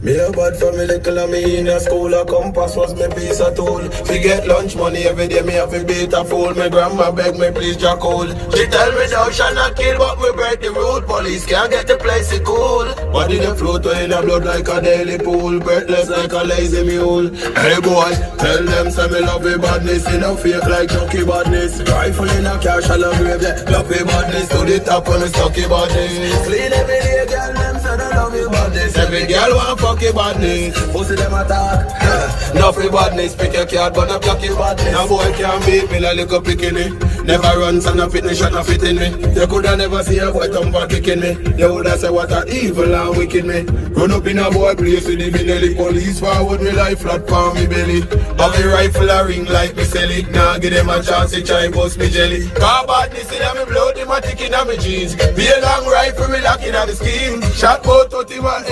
Me a bad from me little and me in a school. A compass was me piece of tool. We get lunch money every day, me have a beat a fool. My grandma beg me please jack hold. She tell me thou shall not kill, but we break the rule. Police can't get the place to cool. Body they float in the blood like a daily pool. Breathless like a lazy mule. Hey boy, tell them say me love the badness. In a fake like Chucky badness. Rifle in a car, shall I grave that. Love the badness to the top on the stocky badness. Clean every day, girl, them say they love the badness. Every girl want fuck your badness. Pussy them attack. No free badness. Pick your card but not block your badness. No boy can't beat me like little picking. Never runs and no fitness shot no fit in me. You coulda never see a boy thump for kicking me. You woulda say what a evil and wicked me. Run up in a boy place with the Benelli. Police forward me like flat palm me belly. Have a rifle a ring like me sell it. Nah give them a chance to try bust me jelly. Car badness in me blood, them a tick in me jeans. Be a long rifle me lock in the scheme. Shot bout 30 man.